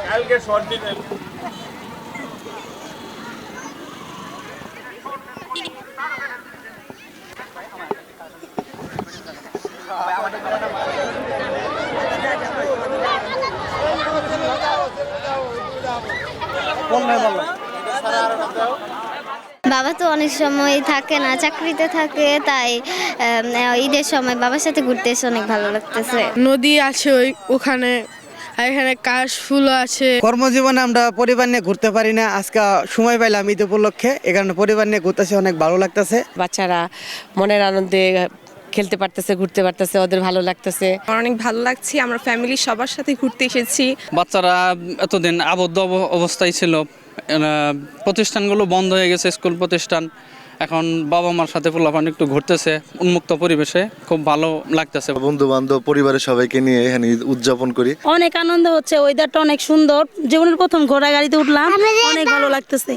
কালকে শর্ট দিন বাবা তো অনেক সময় থাকে না, চাকরিতে থাকে, তাই ঈদের সময় বাবার সাথে ঘুরতে এসে অনেক ভালো লাগতেছে। নদী আছে ওখানে, আর এখানে কাশ ফুল আছে। কর্মজীবনে আমরা পরিবার নিয়ে ঘুরতে পারি না, আজকে সময় পাইলাম ঈদ উপলক্ষে, এই কারণে পরিবার নিয়ে ঘুরতেছে, অনেক ভালো লাগতেছে। বাচ্চারা মনের আনন্দে খেলতে পারতেছে, ঘুরতে পারতেছে, ওদের ভালো লাগতেছে। অনেক ভালো লাগছে, আমরা ফ্যামিলি সবার সাথে ঘুরতে এসেছি। বাচ্চারা এতদিন আবদ্ধ অবস্থায় ছিল, প্রতিষ্ঠানগুলো বন্ধ হয়ে গেছে, স্কুল প্রতিষ্ঠান, এখন বাবা মার সাথে পোলাপান একটু ঘুরতেছে উন্মুক্ত পরিবেশে, খুব ভালো লাগতেছে। বন্ধু বান্ধব পরিবারের সবাইকে নিয়ে এখানে উদযাপন করি। অনেক আনন্দ হচ্ছে, ওয়েদারটা অনেক সুন্দর, জীবনের প্রথম ঘোড়া গাড়িতে উঠলাম, অনেক ভালো লাগতেছে।